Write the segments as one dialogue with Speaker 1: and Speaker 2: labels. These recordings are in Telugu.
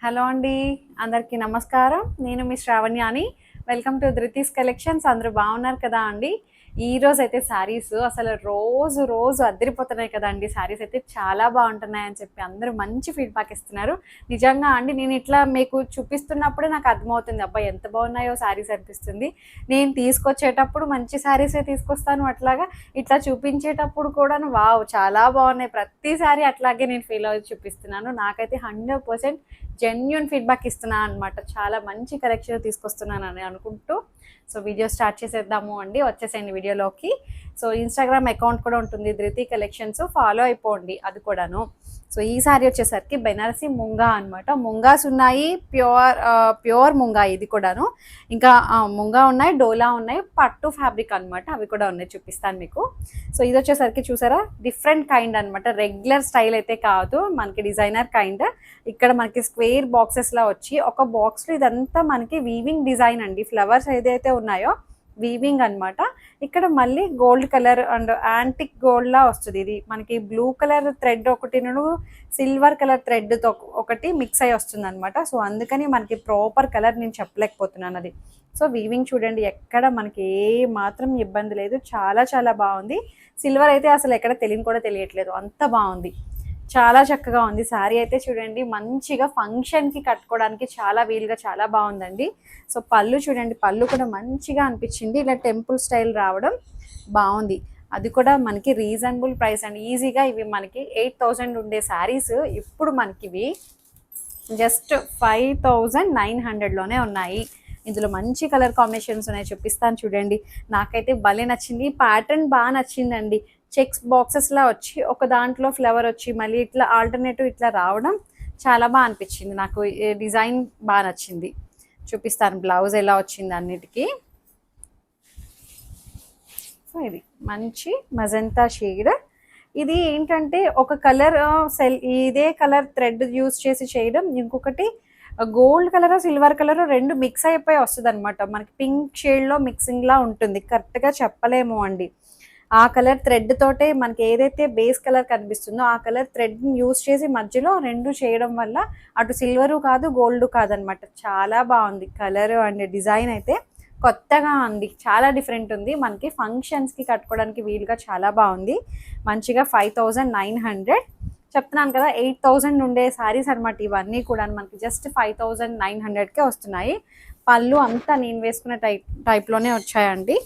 Speaker 1: హలో అండి. అందరికీ నమస్కారం. నేను మీ శ్రావణ్యాని. Welcome to Dhruti's collections. అందరూ బాగున్నారు కదా అండి? ఈరోజైతే శారీస్ అసలు రోజు రోజు అదిరిపోతున్నాయి కదండి. శారీస్ అయితే చాలా బాగుంటున్నాయని చెప్పి అందరూ మంచి ఫీడ్బ్యాక్ ఇస్తున్నారు. నిజంగా అండి, నేను ఇట్లా మీకు చూపిస్తున్నప్పుడే నాకు అర్థమవుతుంది, అబ్బా ఎంత బాగున్నాయో శారీస్ అనిపిస్తుంది. నేను తీసుకొచ్చేటప్పుడు మంచి శారీసే తీసుకొస్తాను, అట్లాగా ఇట్లా చూపించేటప్పుడు కూడా వావ్ చాలా బాగున్నాయి, ప్రతి శారీ అట్లాగే నేను ఫీల్ అయ్యి చూపిస్తున్నాను. నాకైతే 100% జెన్యున్ ఫీడ్బ్యాక్ ఇస్తున్నాను అనమాట. చాలా మంచి కలెక్షన్ తీసుకొస్తున్నాను అని అనుకుంటూ సో వీడియో స్టార్ట్ చేసేద్దాము అండి. వచ్చేసేయండి వీడియోలోకి. సో ఇన్స్టాగ్రామ్ అకౌంట్ కూడా ఉంటుంది, ధృతి కలెక్షన్స్, ఫాలో అయిపోండి అది కూడాను. సో ఈ సారీ వచ్చేసరికి బెనారసి ముంగా అనమాట. ముంగాస్ ఉన్నాయి, ప్యూర్ ముంగా ఇది కూడాను. ఇంకా ముంగా ఉన్నాయి, డోలా ఉన్నాయి, పట్టు ఫ్యాబ్రిక్ అనమాట, అవి కూడా ఉన్నాయి, చూపిస్తాను మీకు. సో ఇది వచ్చేసరికి చూసారా, డిఫరెంట్ కైండ్ అనమాట. రెగ్యులర్ స్టైల్ అయితే కాదు, మనకి డిజైనర్ కైండ్. ఇక్కడ మనకి స్క్వేర్ బాక్సెస్లా వచ్చి ఒక బాక్స్లో ఇదంతా మనకి వీవింగ్ డిజైన్ అండి. ఫ్లవర్స్ ఏదైతే ఉన్నాయో వీవింగ్ అనమాట. ఇక్కడ మళ్ళీ gold colour and antique gold లా వస్తుంది. ఇది మనకి బ్లూ కలర్ థ్రెడ్ ఒకటి, సిల్వర్ కలర్ థ్రెడ్ ఒకటి మిక్స్ అయ్యి వస్తుంది అనమాట. సో అందుకని మనకి ప్రాపర్ కలర్ నేను చెప్పలేకపోతున్నాను అది. సో వీవింగ్ చూడండి, ఎక్కడ మనకి ఏ మాత్రం ఇబ్బంది లేదు, చాలా చాలా బాగుంది. సిల్వర్ అయితే అసలు ఎక్కడ తెలియని కూడా తెలియట్లేదు, అంత బాగుంది, చాలా చక్కగా ఉంది. శారీ అయితే చూడండి, మంచిగా ఫంక్షన్కి కట్టుకోవడానికి చాలా వీలుగా చాలా బాగుందండి. సో పళ్ళు చూడండి, పళ్ళు కూడా మంచిగా అనిపించింది, ఇలా టెంపుల్ స్టైల్ రావడం బాగుంది. అది కూడా మనకి రీజనబుల్ ప్రైస్ అండి. ఈజీగా ఇవి మనకి 8,000 ఉండే శారీస్ ఇప్పుడు మనకి ఇవి జస్ట్ 5,900లోనే ఉన్నాయి. ఇందులో మంచి కలర్ కాంబినేషన్స్ ఉన్నాయి, చూపిస్తాను చూడండి. నాకైతే భలే నచ్చింది, ప్యాటర్న్ బాగా నచ్చిందండి. చెక్స్ బాక్సెస్లా వచ్చి ఒక దాంట్లో ఫ్లవర్ వచ్చి మళ్ళీ ఇట్లా ఆల్టర్నేటివ్ ఇట్లా రావడం చాలా బాగా అనిపించింది నాకు. డిజైన్ బాగా నచ్చింది, చూపిస్తాను బ్లౌజ్ ఎలా వచ్చింది అన్నిటికీ. సో ఇది మంచి మజంతా షేడ్. ఇది ఏంటంటే ఒక కలర్ ఇదే కలర్ థ్రెడ్ యూజ్ చేసి చేయడం, ఇంకొకటి గోల్డ్ కలర్ సిల్వర్ కలర్ రెండు మిక్స్ అయిపోయి వస్తుంది అనమాట. మనకి పింక్ షేడ్లో మిక్సింగ్లా ఉంటుంది, కరెక్ట్గా చెప్పలేము అండి. ఆ కలర్ థ్రెడ్ తోటే మనకి ఏదైతే బేస్ కలర్ కనిపిస్తుందో ఆ కలర్ థ్రెడ్ని యూజ్ చేసి మధ్యలో రెండు చేయడం వల్ల అటు సిల్వరు కాదు గోల్డ్ కాదనమాట. చాలా బాగుంది కలర్ అండ్ డిజైన్ అయితే కొత్తగా ఉంది, చాలా డిఫరెంట్ ఉంది. మనకి ఫంక్షన్స్కి కట్టుకోవడానికి వీలుగా చాలా బాగుంది. మంచిగా 5,900 చెప్తున్నాను కదా, 8,000 ఉండే శారీస్ అనమాట ఇవన్నీ కూడా. మనకి జస్ట్ 5,900కే వస్తున్నాయి. పళ్ళు అంతా నేను వేసుకున్న టైప్లోనే వచ్చాయండి.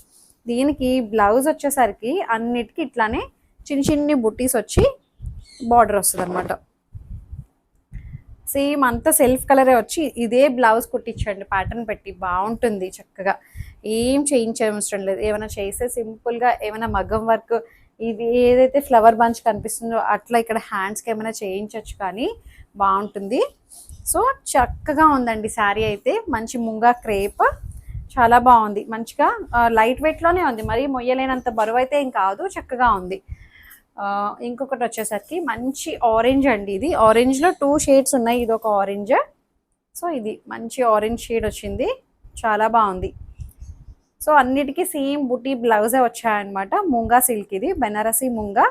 Speaker 1: దీనికి బ్లౌజ్ వచ్చేసరికి అన్నిటికీ ఇట్లానే చిన్న చిన్ని బుట్టీస్ వచ్చి బార్డర్ వస్తుంది అనమాట. సేమ్ అంతా సెల్ఫ్ కలరే వచ్చి ఇదే బ్లౌజ్ కుట్టించండి, ప్యాటర్న్ పెట్టి బాగుంటుంది చక్కగా. ఏం చేయించవసరం లేదు, ఏమైనా చేస్తే సింపుల్గా ఏమైనా మగ్గం వర్క్ ఇది ఏదైతే ఫ్లవర్ బంచ్ కనిపిస్తుందో అట్లా ఇక్కడ హ్యాండ్స్కి ఏమైనా చేయించవచ్చు, కానీ బాగుంటుంది. సో చక్కగా ఉందండి శారీ అయితే. మంచి ముంగా క్రేప్ చాలా బాగుంది, మంచిగా లైట్ వెయిట్లోనే ఉంది, మరి మొయ్యలేనంత బరువు అయితే ఏం కాదు, చక్కగా ఉంది. ఇంకొకటి వచ్చేసరికి మంచి ఆరెంజ్ అండి. ఇది ఆరెంజ్లో 2 షేడ్స్ ఉన్నాయి, ఇది ఒక ఆరెంజ్. సో ఇది మంచి ఆరెంజ్ షేడ్ వచ్చింది, చాలా బాగుంది. సో అన్నిటికీ సేమ్ బుటీ బ్లౌజే వచ్చాయన్నమాట. ముంగా సిల్క్, ఇది బెనారసి ముంగా.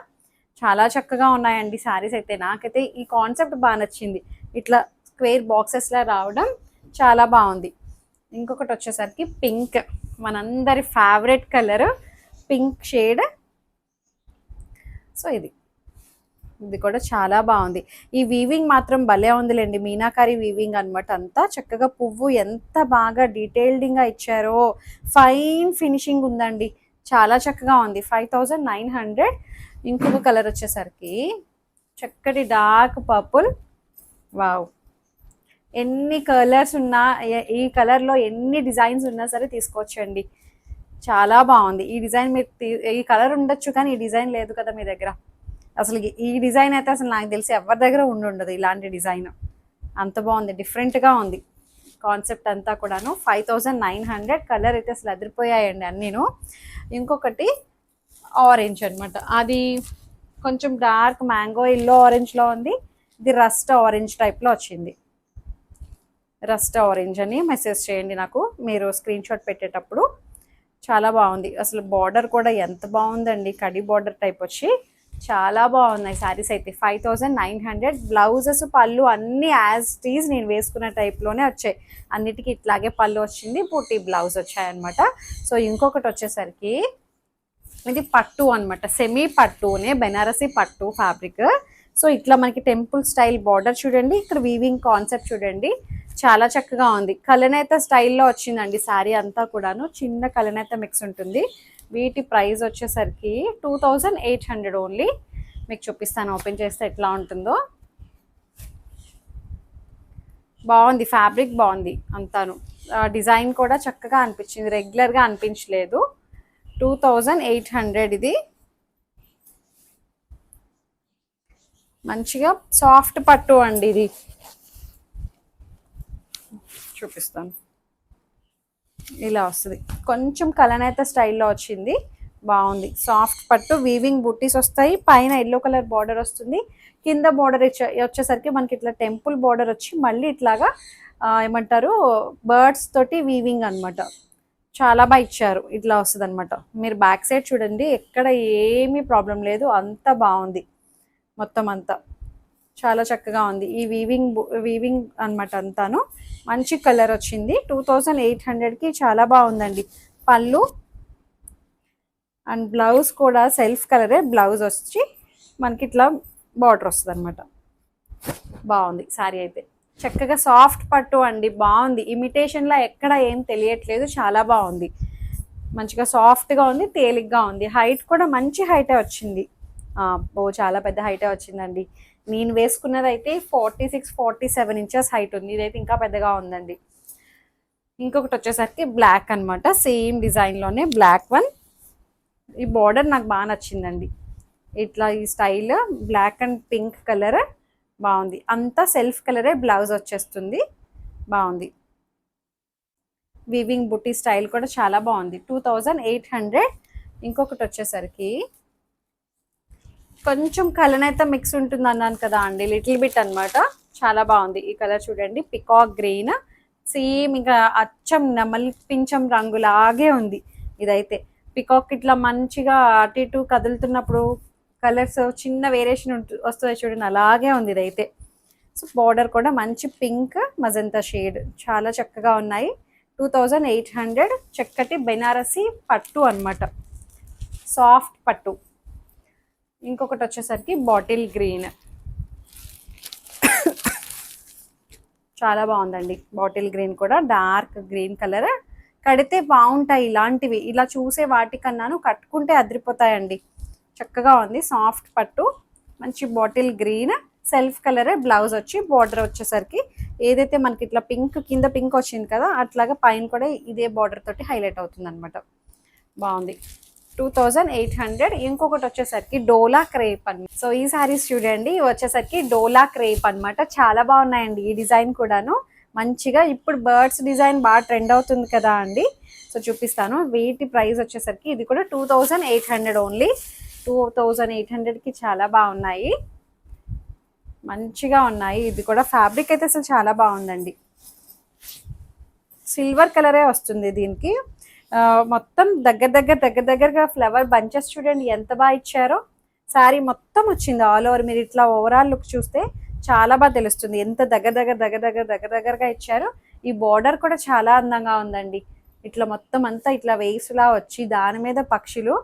Speaker 1: చాలా చక్కగా ఉన్నాయండి శారీస్ అయితే. నాకైతే ఈ కాన్సెప్ట్ బాగా నచ్చింది, ఇట్లా స్క్వేర్ బాక్సెస్లా రావడం చాలా బాగుంది. ఇంకొకటి వచ్చేసరికి పింక్, మనందరి favourite colour pink shade. So ఇది కూడా చాలా బాగుంది. ఈ వీవింగ్ మాత్రం భలే ఉందిలేండి, మీనాకారి వీవింగ్ అనమాట. అంతా చక్కగా పువ్వు ఎంత బాగా డీటెయిల్డ్గా ఇచ్చారో, ఫైన్ ఫినిషింగ్ ఉందండి, చాలా చక్కగా ఉంది. 5,900. ఇంకొక కలర్ వచ్చేసరికి చక్కటి డార్క్ పర్పుల్. వావ్, ఎన్ని కలర్స్ ఉన్నా, ఈ కలర్లో ఎన్ని డిజైన్స్ ఉన్నా సరే తీసుకోవచ్చండి, చాలా బాగుంది. ఈ డిజైన్ మీరు ఈ కలర్ ఉండొచ్చు కానీ ఈ డిజైన్ లేదు కదా మీ దగ్గర. అసలు ఈ డిజైన్ అయితే అసలు నాకు తెలిసి ఎవరి దగ్గర ఉండదు ఇలాంటి డిజైన్, అంత బాగుంది, డిఫరెంట్గా ఉంది కాన్సెప్ట్ అంతా కూడాను. 5,900. కలర్ అయితే అసలు అదిరిపోయాయండి అన్నీను. ఇంకొకటి ఆరెంజ్ అనమాట, అది కొంచెం డార్క్ మ్యాంగో ఎల్లో ఆరెంజ్లో ఉంది, ఇది రస్ట్ ఆరెంజ్ టైప్లో వచ్చింది. రస్ట్ ఆరెంజ్ అని మెసేజ్ చేయండి నాకు మీరు స్క్రీన్ షాట్ పెట్టేటప్పుడు. చాలా బాగుంది అసలు. బార్డర్ కూడా ఎంత బాగుందండి, కడి బార్డర్ టైప్ వచ్చి చాలా బాగున్నాయి శారీస్ అయితే. 5900. బ్లౌజెస్ పళ్ళు అన్నీ యాజ్ టీజ్ నేను వేసుకున్న టైప్లోనే వచ్చాయి. అన్నిటికీ ఇట్లాగే పళ్ళు వచ్చింది, బూటీ బ్లౌజ్ వచ్చాయన్నమాట. సో ఇంకొకటి వచ్చేసరికి ఇది పట్టు అనమాట, సెమీ పట్టునే, బెనారసీ పట్టు ఫ్యాబ్రిక్. సో ఇట్లా మనకి టెంపుల్ స్టైల్ బార్డర్ చూడండి, ఇక్కడ వీవింగ్ కాన్సెప్ట్ చూడండి, చాలా చక్కగా ఉంది. కలనేత స్టైల్లో వచ్చిందండి శారీ అంతా కూడాను, చిన్న కలనేత మిక్స్ ఉంటుంది. వీటి ప్రైస్ వచ్చేసరికి 2800 ఓన్లీ. మీకు చూపిస్తాను ఓపెన్ చేస్తే ఎట్లా ఉంటుందో. బాగుంది, ఫ్యాబ్రిక్ బాగుంది అంతాను, డిజైన్ కూడా చక్కగా అనిపించింది, రెగ్యులర్గా అనిపించలేదు. 2800 ఇది. మంచిగా సాఫ్ట్ పట్టు అండి ఇది, చూపిస్తాను. ఇలా వస్తుంది, కొంచెం కలనేత స్టైల్లో వచ్చింది, బాగుంది. సాఫ్ట్ పట్టు, వీవింగ్ బుట్టీస్ వస్తాయి, పైన ఎల్లో కలర్ బార్డర్ వస్తుంది, కింద బార్డర్ వచ్చేసరికి మనకి ఇట్లా టెంపుల్ బార్డర్ వచ్చి మళ్ళీ ఇట్లాగా ఏమంటారు బర్డ్స్ తోటి వీవింగ్ అనమాట. చాలా బాగా ఇచ్చారు, ఇట్లా వస్తుంది అనమాట. మీరు బ్యాక్ సైడ్ చూడండి, ఎక్కడ ఏమీ ప్రాబ్లం లేదు, అంత బాగుంది మొత్తం అంతా, చాలా చక్కగా ఉంది. ఈ వీవింగ్ అనమాట అంతాను, మంచి కలర్ వచ్చింది. 2800కి చాలా బాగుందండి. పళ్ళు అండ్ బ్లౌజ్ కూడా సెల్ఫ్ కలరే, బ్లౌజ్ వచ్చి మనకి ఇట్లా బార్డర్ వస్తుంది అనమాట. బాగుంది శారీ అయితే, చక్కగా సాఫ్ట్ పట్టు అండి, బాగుంది. ఇమిటేషన్లో ఎక్కడ ఏం తెలియట్లేదు, చాలా బాగుంది, మంచిగా సాఫ్ట్గా ఉంది, తేలిగ్గా ఉంది. హైట్ కూడా మంచి హైటే వచ్చింది, చాలా పెద్ద హైటే వచ్చిందండి. నేను వేసుకున్నది అయితే 46-47 ఇంచెస్ హైట్ ఉంది, ఇదైతే ఇంకా పెద్దగా ఉందండి. ఇంకొకటి వచ్చేసరికి బ్లాక్ అనమాట, సేమ్ డిజైన్లోనే బ్లాక్ వన్. ఈ బార్డర్ నాకు బాగా నచ్చిందండి, ఇట్లా ఈ style black and pink colour బాగుంది. అంతా సెల్ఫ్ కలరే, బ్లౌజ్ వచ్చేస్తుంది, బాగుంది. వీవింగ్ బుట్టి స్టైల్ కూడా చాలా బాగుంది. 2800. ఇంకొకటి వచ్చేసరికి కొంచెం కలనైతే మిక్స్ ఉంటుంది అన్నాను కదా అండి, లిటిల్ బిట్ అనమాట, చాలా బాగుంది. ఈ కలర్ చూడండి, పికాక్ గ్రీన్, సేమ్ ఇంకా అచ్చం నెమలి పింఛం రంగులాగే ఉంది. ఇదైతే పికాక్ ఇట్లా మంచిగా అటు ఇటు కదులుతున్నప్పుడు కలర్స్ చిన్న వేరియేషన్ వస్తుంది చూడండి, అలాగే ఉంది ఇదైతే. సో బార్డర్ కూడా మంచి పింక్ మజంతా షేడ్, చాలా చక్కగా ఉన్నాయి. 2800. చక్కటి బెనారసి పట్టు అనమాట, సాఫ్ట్ పట్టు. ఇంకొకటి వచ్చేసరికి బాటిల్ గ్రీన్, చాలా బాగుందండి. బాటిల్ గ్రీన్ కూడా డార్క్ గ్రీన్ కలర్, కడితే బాగుంటాయి ఇలాంటివి, ఇలా చూసే వాటికన్నాను కట్టుకుంటే అదిరిపోతాయండి. చక్కగా ఉంది, సాఫ్ట్ పట్టు, మంచి బాటిల్ గ్రీన్, సెల్ఫ్ కలరే, బ్లౌజ్ వచ్చి బార్డర్ వచ్చేసరికి ఏదైతే మనకి ఇట్లా పింక్ కింద పింక్ వచ్చింది కదా, అట్లాగా పైన కూడా ఇదే బార్డర్ తోటి హైలైట్ అవుతుంది అనమాట. బాగుంది. 2800. ఇంకొకటి వచ్చేసరికి డోలా క్రేప్ అనమాట. సో ఈ సారీస్ చూడండి, వచ్చేసరికి డోలా క్రేప్ అనమాట, చాలా బాగున్నాయండి. ఈ డిజైన్ కూడాను మంచిగా, ఇప్పుడు బర్డ్స్ డిజైన్ బాగా ట్రెండ్ అవుతుంది కదా అండి. సో చూపిస్తాను. వీటి ప్రైస్ వచ్చేసరికి ఇది కూడా 2800 ఓన్లీ. 2800కి చాలా బాగున్నాయి, మంచిగా ఉన్నాయి. ఇది కూడా ఫ్యాబ్రిక్ అయితే అసలు చాలా బాగుందండి, సిల్వర్ కలరే వస్తుంది దీనికి. మొత్తం దగ్గరగా ఫ్లవర్ బంచెస్ చూడండి ఎంత బాగా ఇచ్చారో. శారీ మొత్తం వచ్చింది ఆల్ ఓవర్, మీరు ఇట్లా ఓవరాల్ లుక్ చూస్తే చాలా బాగా తెలుస్తుంది ఎంత దగ్గరగా ఇచ్చారో. ఈ బార్డర్ కూడా చాలా అందంగా ఉందండి, ఇట్లా మొత్తం అంతా ఇట్లా వేసులా వచ్చి దాని మీద పక్షులు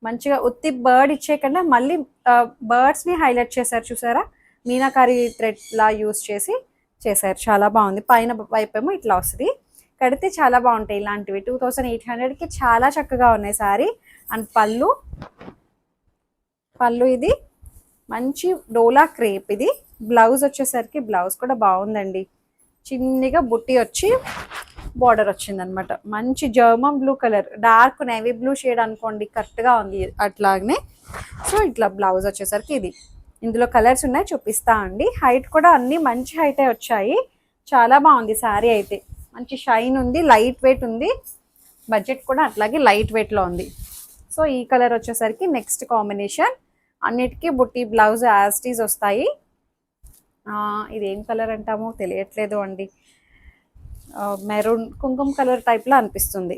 Speaker 1: మంచిగా ఉత్తి బర్డ్ ఇచ్చే కన్నా మళ్ళీ బర్డ్స్ని హైలైట్ చేశారు చూసారా, మీనాకారి థ్రెడ్ లా యూస్ చేశారు, చాలా బాగుంది. పైన వైపేమో ఇట్లా వస్తుంది, కడితే చాలా బాగుంటాయి ఇలాంటివి. 2800కి చాలా చక్కగా ఉన్నాయి శారీ. అండ్ పళ్ళు ఇది మంచి డోలా క్రేప్, ఇది బ్లౌజ్ వచ్చేసరికి బ్లౌజ్ కూడా బాగుందండి, చిన్నగా బుట్టి వచ్చి బార్డర్ వచ్చిందనమాట. మంచి German blue colour, dark navy blue shade అనుకోండి, కరెక్ట్గా ఉంది అట్లాగనే. సో ఇట్లా బ్లౌజ్ వచ్చేసరికి ఇది, ఇందులో కలర్స్ ఉన్నాయి చూపిస్తా అండి. హైట్ కూడా అన్నీ మంచి హైటే వచ్చాయి, చాలా బాగుంది శారీ అయితే. మంచి షైన్ ఉంది, లైట్ వెయిట్ ఉంది, బడ్జెట్ కూడా అట్లాగే లైట్ వెయిట్లో ఉంది. సో ఈ కలర్ వచ్చేసరికి నెక్స్ట్ కాంబినేషన్. అన్నిటికీ బుట్టి బ్లౌజ్ యాస్టీస్ వస్తాయి. ఇది ఏం కలర్ అంటామో తెలియట్లేదు అండి, మెరూన్ కుంకుమ కలర్ టైప్లో అనిపిస్తుంది,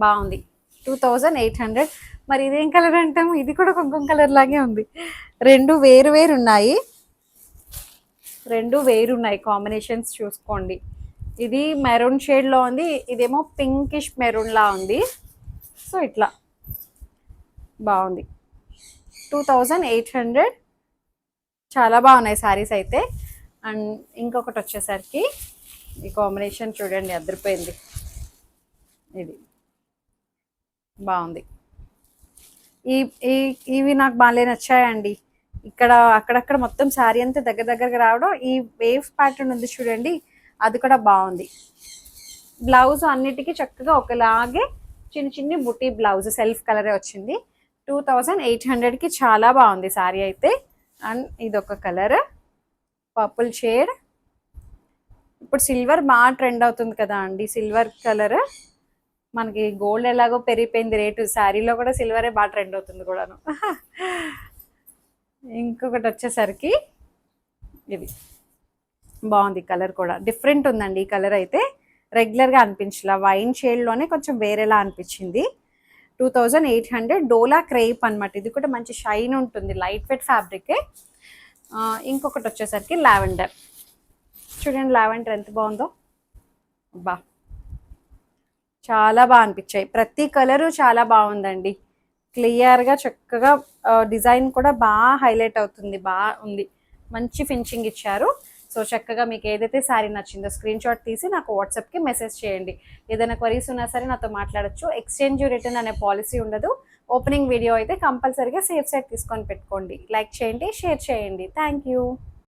Speaker 1: బాగుంది. 2800. మరి ఇదేం కలర్ అంటాము? ఇది కూడా కుంకుమ కలర్ లాగే ఉంది. రెండు వేరు వేరు ఉన్నాయి, రెండు వేరున్నాయి కాంబినేషన్స్ చూసుకోండి. ఇది మెరూన్ షేడ్లో ఉంది, ఇదేమో పింకిష్ మెరూన్ లా ఉంది. సో ఇట్లా బాగుంది. 2800. చాలా బాగున్నాయి శారీస్ అయితే. అండ్ ఇంకొకటి వచ్చేసరికి ఈ కాంబినేషన్ చూడండి, అదిరిపోయింది. ఇది బాగుంది. ఇవి నాకు బాగా నచ్చాయండి. ఇక్కడ అక్కడక్కడ మొత్తం శారీ అంతా దగ్గర దగ్గరగా రావడం. ఈ వేవ్ ప్యాటర్న్ ఉంది చూడండి, అది కూడా బాగుంది. బ్లౌజ్ అన్నిటికీ చక్కగా ఒకలాగే చిన్న చిన్ని బుటీ బ్లౌజ్, సెల్ఫ్ కలరే వచ్చింది. 2800కి చాలా బాగుంది శారీ అయితే. అండ్ ఇదొక కలర్ పర్పుల్ షేడ్. ఇప్పుడు సిల్వర్ బాగా ట్రెండ్ అవుతుంది కదా అండి, సిల్వర్ కలర్. మనకి గోల్డ్ ఎలాగో పెరిగిపోయింది రేటు, శారీలో కూడా సిల్వరే బాగా ట్రెండ్ అవుతుంది కూడాను. ఇంకొకటి వచ్చేసరికి ఇది బాగుంది, కలర్ కూడా డిఫరెంట్ ఉందండి. ఈ కలర్ అయితే రెగ్యులర్గా అనిపించలా, వైన్ షేడ్లోనే కొంచెం వేరేలా అనిపించింది. 2800. డోలా క్రేప్ అనమాట. ఇది కూడా మంచి షైన్ ఉంటుంది, లైట్ వెయిట్ ఫ్యాబ్రికే. ఇంకొకటి వచ్చేసరికి లావెండర్. చూడండి లావెండర్ ఎంత బాగుందో, బా చాలా బాగా అనిపించాయి. ప్రతి కలరు చాలా బాగుందండి, క్లియర్గా చక్కగా డిజైన్ కూడా బాగా హైలైట్ అవుతుంది, బాగా ఉంది. మంచి ఫినిషింగ్ ఇచ్చారు. సో చక్కగా మీకు ఏదైతే శారీ నచ్చిందో స్క్రీన్ షాట్ తీసి నాకు వాట్సాప్కి మెసేజ్ చేయండి. ఏదైనా క్వరీస్ ఉన్నా సరే నాతో మాట్లాడచ్చు. ఎక్స్చేంజ్ రిటర్న్ అనే పాలసీ ఉండదు. ఓపెనింగ్ వీడియో అయితే కంపల్సరీగా సేఫ్ సైడ్ తీసుకొని పెట్టుకోండి. లైక్ చేయండి, షేర్ చేయండి. Thank you.